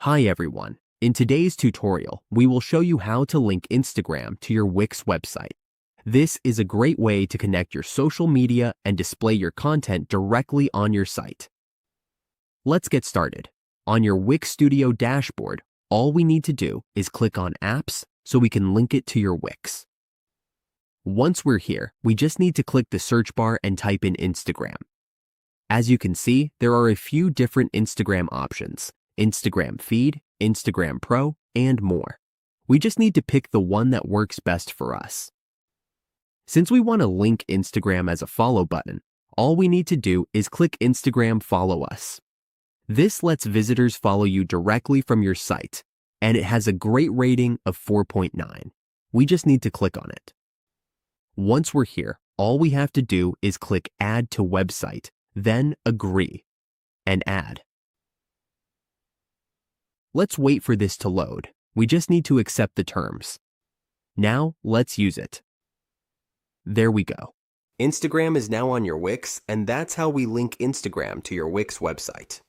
Hi everyone. In today's tutorial, we will show you how to link Instagram to your Wix website. This is a great way to connect your social media and display your content directly on your site. Let's get started. On your Wix Studio dashboard, all we need to do is click on Apps so we can link it to your Wix. Once we're here, we just need to click the search bar and type in Instagram. As you can see, there are a few different Instagram options: Instagram Feed, Instagram Pro, and more. We just need to pick the one that works best for us. Since we want to link Instagram as a follow button, all we need to do is click Instagram Follow Us. This lets visitors follow you directly from your site, and it has a great rating of 4.9. We just need to click on it. Once we're here, all we have to do is click Add to Website, then Agree, and Add. Let's wait for this to load. We just need to accept the terms. Now, let's use it. There we go. Instagram is now on your Wix, and that's how we link Instagram to your Wix website.